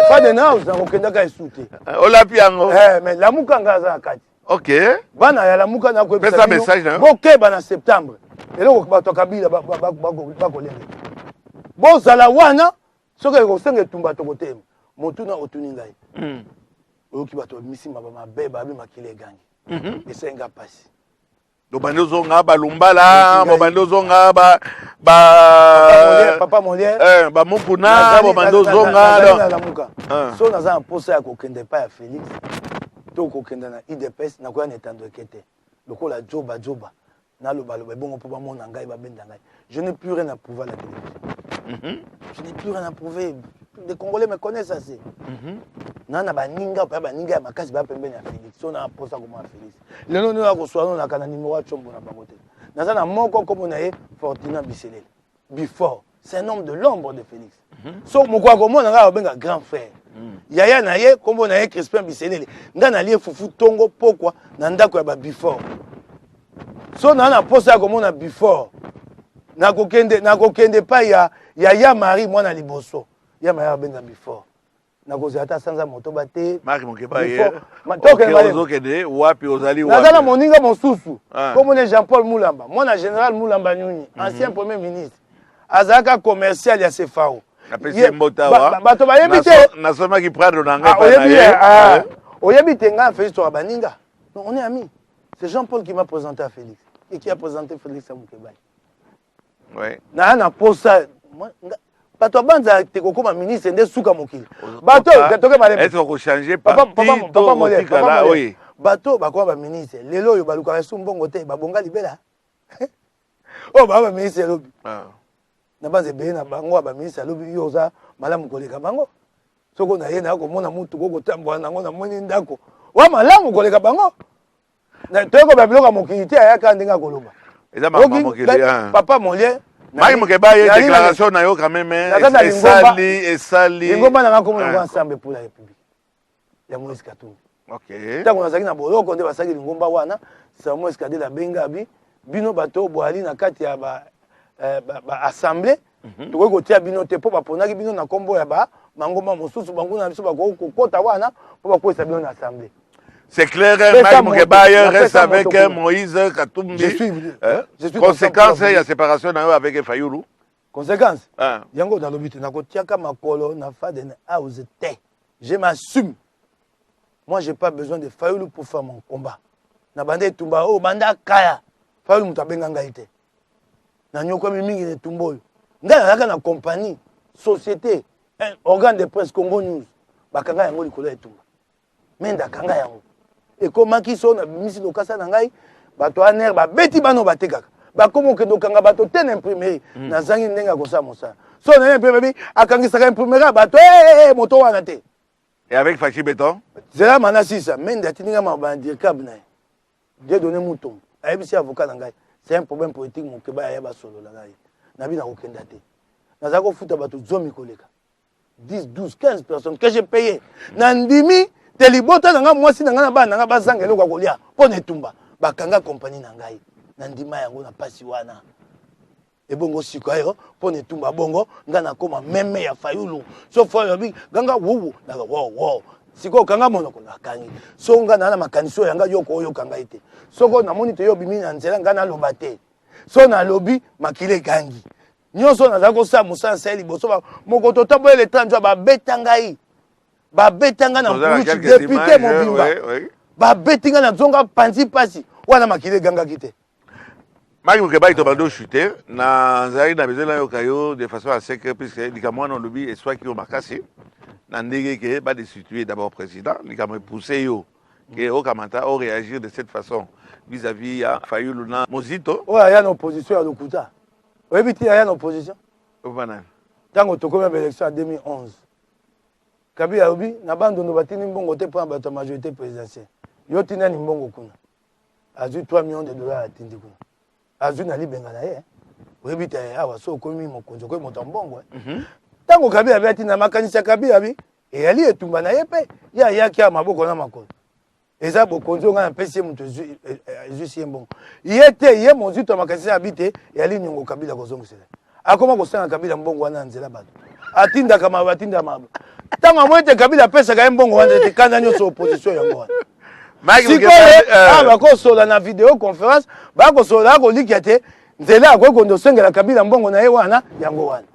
Fade na house nakokendaka esu te olapi yango mais lamuka ngai aza na kati okay bana ya lamuka nakoyebisa bino bokeba na septembre eloko bato ya Kabila bakolenga bozala wana soki ekosenga etumba tokotema motuna otuni ngai oyoki bato babimisi mabe babi makili egangi esenga pasi bobandi ozonga balumbala bobandi ozonga papa Molière bamukuna bobandi ozonga lamuka so naza na mposa ya kokende epai ya Félix to kokende na IDPS nakoya na etando eke te lokola joba nalobaloba ebongo mpo bamona ngai babenda ngai je n'ai plus rien à prouver à la télévision je n'ai plus rien à prouver les Congolais me connaissent assez nana baninga pa baninga ya makasi ba pembeni ya Félix so na posa comme ya Félix lelo no akoswana na kana numéro ya chombo na bango te naza na moko comme na ye Fortuna Biselele before c'est un homme de l'ombre de Félix so moko akomona nga obenga grand frère yaya na ye kombo na ye Crispin Biselele nga na lie fufu tongo pokwa na ndako ya ba before so na posa komona before nakokende pa ya Marie mwana liboso ya Marie abenga before nakozala ata sanza moto bate Marc Mokeba ye wapi ozali wapi naza na moninga mosusu komone Jean-Paul Moulamba mwana général Moulamba Nyunyi ancien premier ministre azalaka commercial ya Sefao bato bayebi te nasomaki prendre na ngai oyebi te ngai Félix to baninga non on est amis c'est Jean-Paul qui m'a présenté à Félix et qui a présenté Félix à Mokeba ouais na posa bato abanza te kokoma ministre nde suka mokili bato toke malema est-ce qu'on changer papa molé oui bato bakoma ba ministre lelo yo baluka su mbongo te babonga libela oh ba ministre lobi na banze be na bango ba ministre lobi yo za malamu koleka bango soko na ye na ko mona mutu ko tambwa nango na moni ndako wa malamu koleka bango na toko ba biloko mokili te ayaka ndinga koloba eza mama mokili papa molé Marc Mokeba ye déclaration na yo quand même esali ngomba na ngako mona ensemble pour la république ya Moïse Katumbi OK tango nazaki na boloko nde basaki ngomba wana Samuel Skade la bengabi bino bato boali na kati ya ba assemblée to ko tia bino te po baponaki bino na kombo ya ba mangomba mosusu bango na biso bako kokota wana po bakoisa bino na assemblée. C'est clair, Marc Mokeba reste avec Moïse Katumbi. Je suis conséquence, il y a séparation avec Fayoulou. Conséquence yango dans l'obité na kotiaka makolo na fadene auzete. Je m'assume. Moi j'ai pas besoin de Fayoulou pour faire mon combat. Na bande tumba o banda kaya. Fayoulou mutabenga ngaite. Na nyoko mingi ne tumbo. Ngala na compagnie, société, organe de presse Congo News. Bakanga yango likolo etumba. Menda kanga yango. Et comment qui sont mis le kasa na ngai bato aner ba beti bano batekaka ba komo ke dokanga bato ten imprimer na zangi ndenga ko sa mosa so na imprimer akangisa ka imprimer bato moto wana te et avec Fachi Béton c'est là manasisa menda tininga ma bandir kab na de donner mouton ayebisi avocat na ngai c'est un problème politique mon keba ya ba solo la ngai na bina ko kenda te na zako futa bato zomi koleka 10 12 15 personnes que j'ai payé na ndimi telibota nanga mwasi nanga na ba nanga bazanga eloko kolia pona etumba bakanga compagnie na ngai na ndima yango na pasi wana ebongo sikayo pona etumba bongo nga na koma meme ya Fayulu so fo yobi ganga wuwu na wo siko kanga monoko na kangi so nga na makaniso yanga yoko oyo kanga ite soko na moni te yobi mina nzela nga na loba te so na lobi makile gangi nyonso na zako sa musansa liboso moko to taboele tanjwa ba betangai ba betanga na mpuchi député mobimba ba betinga na zonga panzi pasi wana makile ganga kite Marc Mokeba ito bando chuter na nzari na besoin yo kayo de façon assez que puisque likamwa no lobi et soit qui au makasi na ndege ke ba destituer d'abord président likamwa pousser yo que au kamata au réagir de cette façon vis-à-vis ya Fayulu na Mozito ouais ya na opposition ya lokuta oyebiti ya na opposition obana tango tokoma élection en 2011 Kabila obi na bandondo batini mbongo te pour la majorité présidentielle. Yo tina ni mbongo kuna. Azu 3 millions de dollars atindi kuna. Azu na libenga na ye. Oyebi te awa so komi mokonzo ko moto mbongo. Tango Kabila bati na makanisa Kabila bi e ali etumba na ye pe ya kia maboko na makolo. Eza bokonzo nga na pesi muto ezu mbongo. Yete ye monzito makanisa abite e ali nyongo Kabila kozongisela. Akoma kosanga Kabila mbongo wana nzela bato. Atinda kama batinda mabo. Tanga mwete Kabila pesa ka mbongo wana te kanda nyoso opposition yango wana. Bako sola na vidéo conférence bako sola ko likiate nzela ko kondo sengela Kabila mbongo na ye wana yango wana.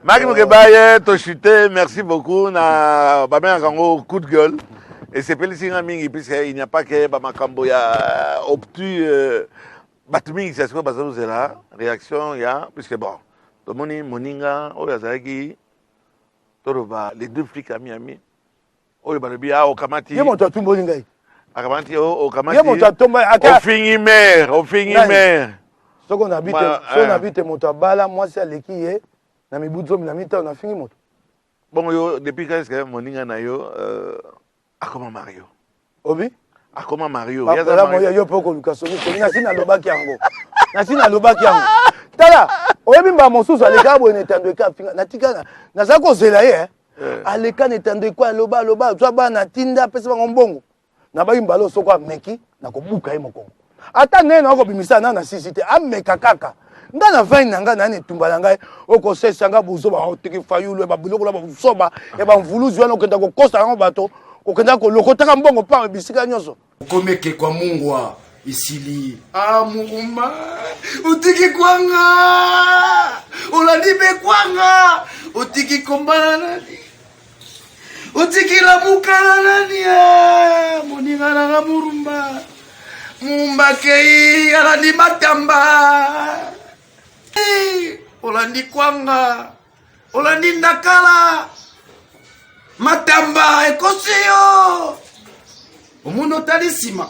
Marc Mokeba to chuter merci beaucoup na ba ben kango coup de gueule et c'est Pélisinga mingi puisque il n'y a pas que ba makambo ya obtus batumi c'est ce que bazo zela réaction ya puisque bon to moninga o yazaki toroba les deux flics à Miami oyo balobi a okamati ye moto atumbo lingai akamati okamati ye moto atomba aka ofingi mer soko na bite so na bite moto abala mwasi aleki ye na mibuzo na mita na fingi moto bon yo depuis quand est-ce que moninga na yo akoma Mario obi akoma Mario ya za moyo yo poko lukaso ni na sina lobaki yango tala oyebi mba mosusu aleka bo netando ka finga natika na zako zela ye aleka netando kwa loba twa ba na tinda pesa bango mbongo na ba imbalo soko ameki na kobuka ye mokongo ata nene na ko bimisa na sisite ameka kaka nga na vani na nga nani etumba na ngai okosesa nga buzoba otiki fayulu ba biloko la busoba e ba mvuluzi wana okenda kokosa yango bato okenda kolokotaka mbongo pa bisika nyonso komeke kwa mungwa isili muruma utiki kwanga ulanibe kwanga utiki kombana nani utiki la mukala nani moninga na murumba mumbake alandi matamba olandi kwanga olandi ndakala matamba ekosiyo omuno tali sima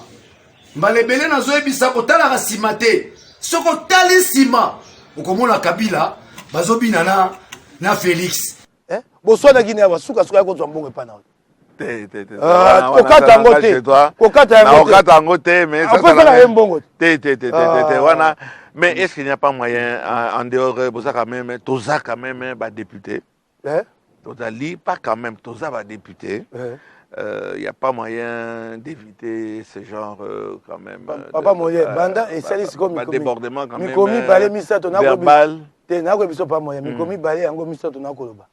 mbalebele nazoyebisa kotalaka sima te soko tali sima okomona Kabila bazobina na Félix boswanaki ne basuka ya kozwa mbongo epa na kokata yango te kokata yango te mais ça ye mbongo te wana mais est-ce qu'il n'y a pas moyen en dehors bozaka même toza quand même ba député tozali pas quand même toza ba député il n'y a pas moyen d'éviter ce genre quand même papa moyen banda et salis comme débordement quand même mikomi balé misato na verbal te na ko biso pas moyen mikomi balé yango misato na koloba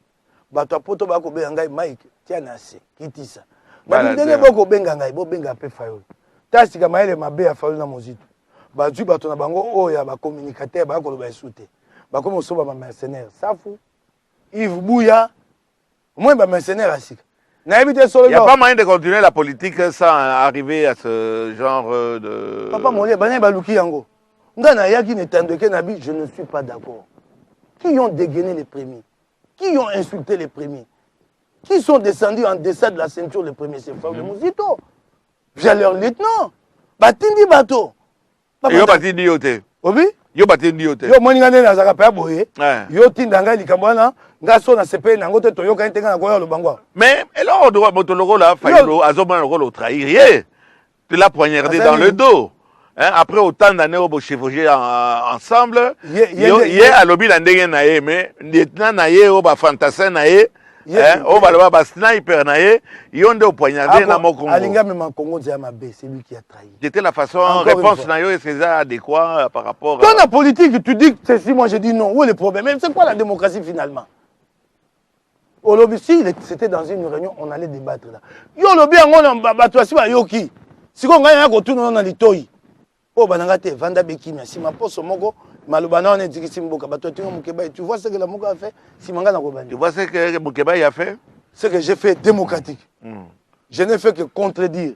bato apoto ba ko benga ngai Mike tia na se kitisa ba ndenge boko benga ngai bo benga pe Fayulu tasi kama maele mabe ya Fayulu na mozito bazwi bato na bango oya ba communicateur ba koloba esute ba komo soba ba mercenaire safu Yves Bouya moins ba mercenaire asika. Il n'y a pas moyen de continuer la politique sans arriver à ce genre de... Papa Molé, je ne suis pas d'accord. Qui ont dégainé les premiers? Qui ont insulté les premiers? Qui sont descendus en deçà de la ceinture les premiers? C'est Fabio Mouzito. J'ai leur lieutenant. Batindi Bato. Yo Batindi Yote. Oui? Yo Batindi Yote. Yo Moningane Nazaka Paboye. Yo Tindanga Likambana. Ngaso na CP na ngote toyoka intenga na koya lobangwa. Mais alors on doit motologo là Fayulu azoma le rôle au trahir. Tu l'as poignardé dans le dos. Hein, après autant d'années au chevauché ensemble, yé à lobby la ndenge na yé mais lieutenant na yé au ba fantassin na yé, hein, au ba ba sniper na yé, yonde au poignardé na mo Congo. Alinga même en Congo c'est Amabé, c'est lui qui a trahi. C'était la façon réponse na yo et c'est adéquat par rapport dans la politique tu dis que c'est si moi je dis non, où est le problème? Même c'est quoi la démocratie finalement? Au lobby, si c'était dans une réunion, on allait débattre là. Yo lobby, on a battu à Yoki. Si on gagne un retour dans l'itoyi. Oh, banangate, Vanda Beki, mais si ma poste au Mogo, Malobana, on est dit que Simboka, tu vois ce que la Mogo a fait? Si Manga n'a pas tu vois ce que Moukeba a fait? Ce que j'ai fait démocratique. Je n'ai fait que contredire,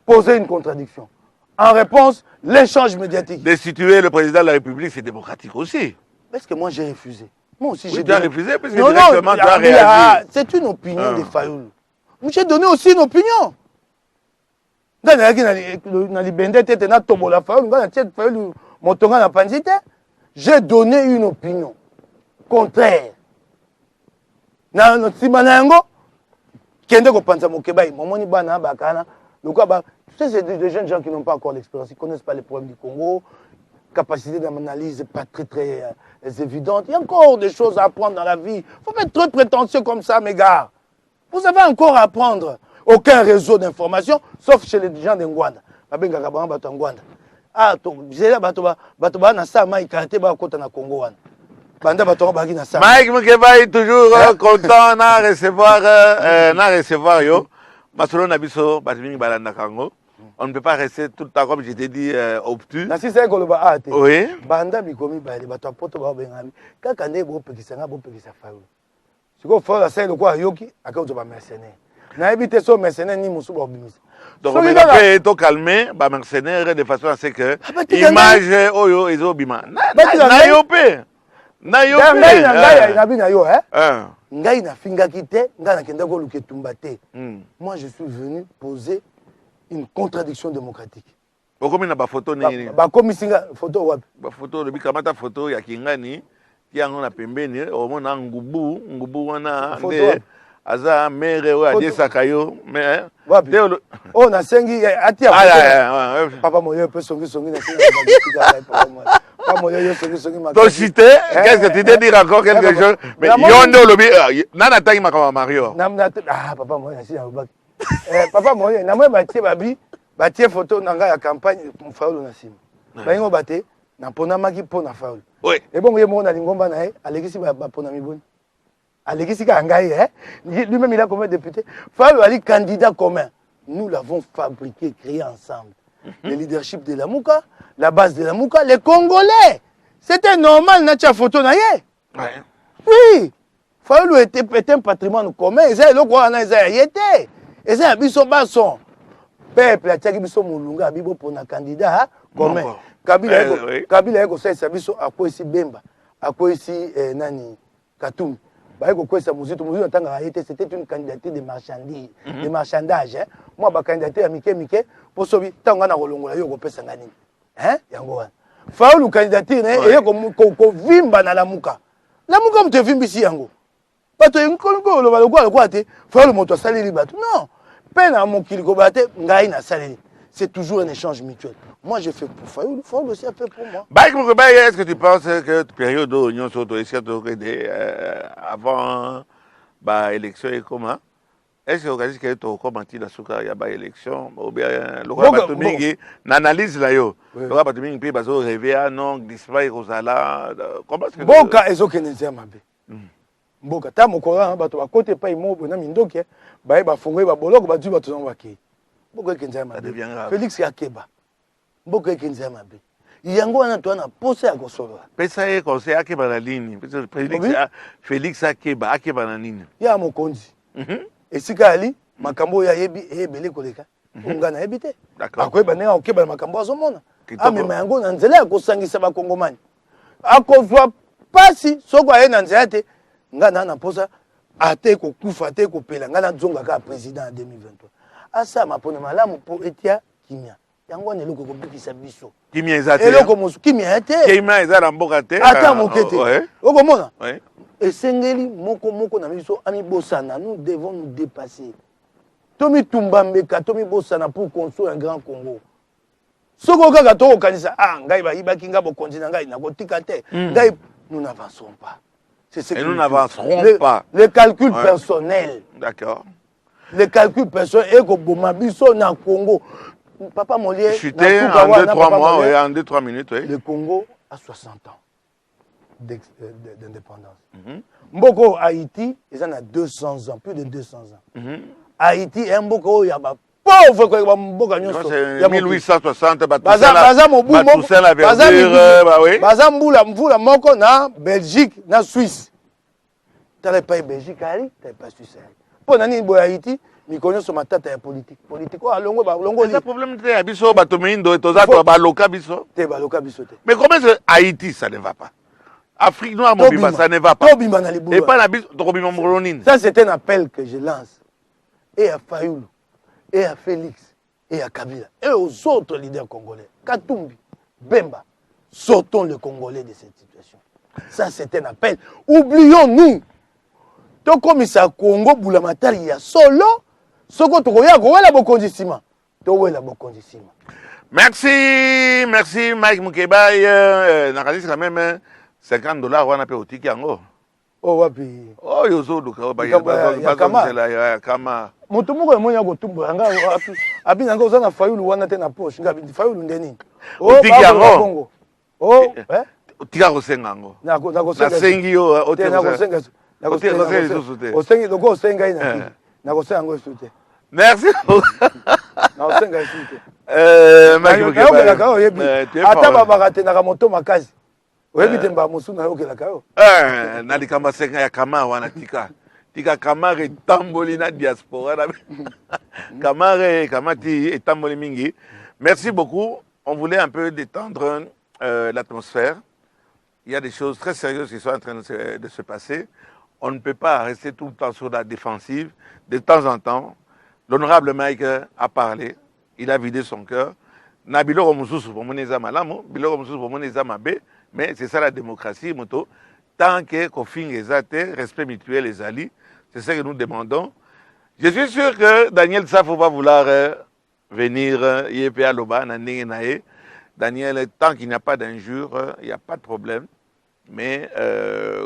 poser une contradiction. En réponse, l'échange médiatique. Destituer le président de la République, c'est démocratique aussi. Est-ce que moi j'ai refusé? Moi aussi j'ai refusé parce que non, directement tu as réagi. C'est une opinion de Fayulu. J'ai donné aussi une opinion. J'ai donné une opinion contraire. C'est des jeunes gens qui n'ont pas encore l'expérience, ils ne connaissent pas les problèmes du Congo. Capacité d'analyse pas très évidente. Il y a encore des choses à apprendre dans la vie. Il ne faut pas être trop prétentieux comme ça, mes gars. Vous avez encore à apprendre. Aucun réseau d'information, sauf chez les gens de Ngwanda. Ah, Mike Mukeba est toujours content de recevoir yo. Masolo Nabiso, Batming Balanda Kango. On ne peut pas rester tout le temps, comme je t'ai dit, obtus. Oui. Banda Bikomi Bali, Batapoto Babengami, Kakane Bopekisanga Bopekisa Faou. Si vous faites la scène de quoi Yoki, à cause de ma mercenaire. N'a évité son mercenaire ni Moussou Babimis. Donc, on peut être calmé, bah, mercenaire, de façon à ce que l'image, Oyo, et Zobima. Nayope. Ngai na finga kite, ngai na kenda ko luketumba te. Moi je suis venu poser une contradiction démocratique. Pourquoi na ba photo ni ba komi singa photo wapi? Ba photo le bikamata photo ya Kingani ki yango na pembeni o mona ngubu wana nde aza mere o adesa kayo mais wapi? Oh na sengi atia photo. Papa moyo pe songi na singa papa moyo. Donc, cité, qu'est-ce que tu te dis encore quelque chose? Mais Yondo Lobi, Nana Taï Makama Mario. Ah, papa, moi, papa, moi, n'a pas bâti babi, bâti photo dans la campagne, mon frère, on a sim. Baingo bâti, naponamaki mpo na Faulu. Oui. Et bon, il y a lingomba na alekisi ba pona miboni. Alekisi ka ngai lui-même il a combien de députés? Faulu ali candidat commun. Nous l'avons fabriqué, créé ensemble. Le leadership de la Mouka, la base de la Mouka, les Congolais. C'était normal na photo na ye. Ouais. Oui. Faulu était un patrimoine commun, et ça le quoi na ça y était. Et ça biso bason. Peuple a tiaki biso mulunga bibo pona candidat commun. Kabila eko sasa biso akwesi Bemba, akwesi nani Katumbi. Ba eko kwesa muzitu tanga été, c'était une candidature de marchandise, de marchandage. Moi ba candidature ya mike pour sobi tanga na kolongola yo ko pesa ngani. Yango wana. Faulu candidature ne ko vimba na la Muka. La Muka mte vimbisi yango. Bato nkongo lo baloko quoi te Faulu moto saleli bato. Non. Peine mokili ko bate ngai na saleli. C'est toujours un échange mutuel. Moi, je fais pour Fayoulou, Fayoulou aussi a fait pour moi. Est-ce que tu penses que la période où l'Union s'auto-aider avant l'élection est comment? Est-ce que tu as commenté la souka il y a élection ou bien l'analyse là yo le roi Batomingi puis bazo rêver non disparaît Rosala comment est-ce que Boka ezokenezia mabe. Boka ta mokora bato ba côté pa imobo na mindoki ba fongwe ba boloko ba tu bato zongwaki. Boka ekenezia mabe. Félix Akeba. Boka ekenezia mabe. Yango wana to na posa ya kosolo. Pesa e conseil Akeba na ligne. Félix Akeba na ligne. Ya mokonzi. Esika ali makambo ya yebi ebele koleka. Ongana ebite. Akoyeba nenga okeba makambo azomona. Amema yango na nzela ya kosangisa ba kongomani. Akozwa pasi soko aye na nzela te ngana na posa ate ko kufa te ko pela ngana nzonga ka président en 2023. Asa mapona malamu po etia kimia. Yango ne loko ko bikisa biso. Kimia ezate. Eloko mosu kimia te. Kimia ezala mboka te. Ata mokete. Okomona? Oui. Esengeli moko na biso ami bosana, nous devons nous dépasser. Tomi tumbambeka, tomi bosana pour construire un grand Congo. Soko kaka to kanisa ngai ba ibaki ngabo kontina ngai na kotika te. Ngai nous n'avançons pas. C'est ce que nous n'avancerons pas. Les calculs personnels. D'accord. Les calculs personnels et ko boma biso na Congo. Papa Molier, chuté en 2-3 mois, oui, en 2-3 minutes, oui. Le Congo a 60 ans d'indépendance. Mboko Haïti, ils en ont 200 ans, plus de 200 ans. Haïti est un Mboko, il y a pas pauvre quoi, Mboko nyonso. C'est 1860, Baza mbula moko na Belgique, na Suisse. T'as pas Belgique ali, t'as pas Suisse ali. Pour nani bo Haïti, mi connais sur ma tête politique. Politique quoi, longo li. Le problème c'est biso batomindo toza to ba loka biso. Te ba loka biso te. Mais comment Haïti ça ne va pas? Afrique noire Mobimba ça ne va pas. Et pas la biso to bimba mronine. Ça c'est un appel que je lance et à Fayoulou et à Félix et à Kabila et aux autres leaders congolais. Katumbi, Bemba, sortons les Congolais de cette situation. Ça c'est un appel. Oublions-nous. To komisa Congo bulamatari ya solo soko tokoya ko wala bokonzi sima to wala bokonzi sima. Merci Mike Mukeba nakalisi quand même $50 wana pe otiki yango. Oh wapi. Oh yozo duka ba ya kama. Moto moko monya ko tumba nga abi nanga ozana Fayoulou wana te na poche ngabi Fayoulou ndeni. Otiki yango. Oh tika ko senga yango. Na sengi yo otiki ko osengi loko osenga ina na kosenga ngo sute. Merci. Na osenga sute. Ata babaka te na moto makazi. Oyebi te mba musu na yokela kayo. Na likamba senga ya kama wana tika kamare tamboli na diaspora kamare kamati etamboli mingi. Merci beaucoup. On voulait un peu détendre l'atmosphère. Il y a des choses très sérieuses qui sont en train de se passer. On ne peut pas rester tout le temps sur la défensive. De temps en temps, l'honorable Mike a parlé. Il a vidé son cœur. Mais c'est ça la démocratie, moto. Tant que Kofing est respect mutuel les alliés, c'est ça que nous demandons. Je suis sûr que Daniel Safo va vouloir venir à Loba, Daniel, tant qu'il n'y a pas d'injure, il n'y a pas de problème. Mais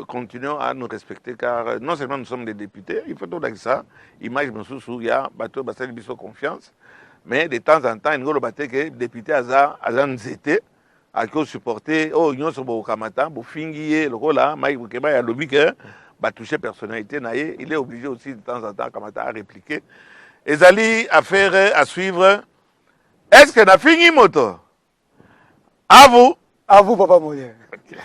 continuons à nous respecter car non seulement nous sommes des députés, il faut tout dire ça, image il y a bateau confiance, mais de temps en temps, il y a des députés à Nzete, aki supporter oyo nyonso bokamata bofingi ye lokola Mike Boukeba ya lobi ke toucher personnalité na ye, il est obligé aussi de temps en temps kamata à répliquer. Ezali affaire à suivre. Est-ce que na fingi moto? À vous. À vous, Papa Molière. Okay.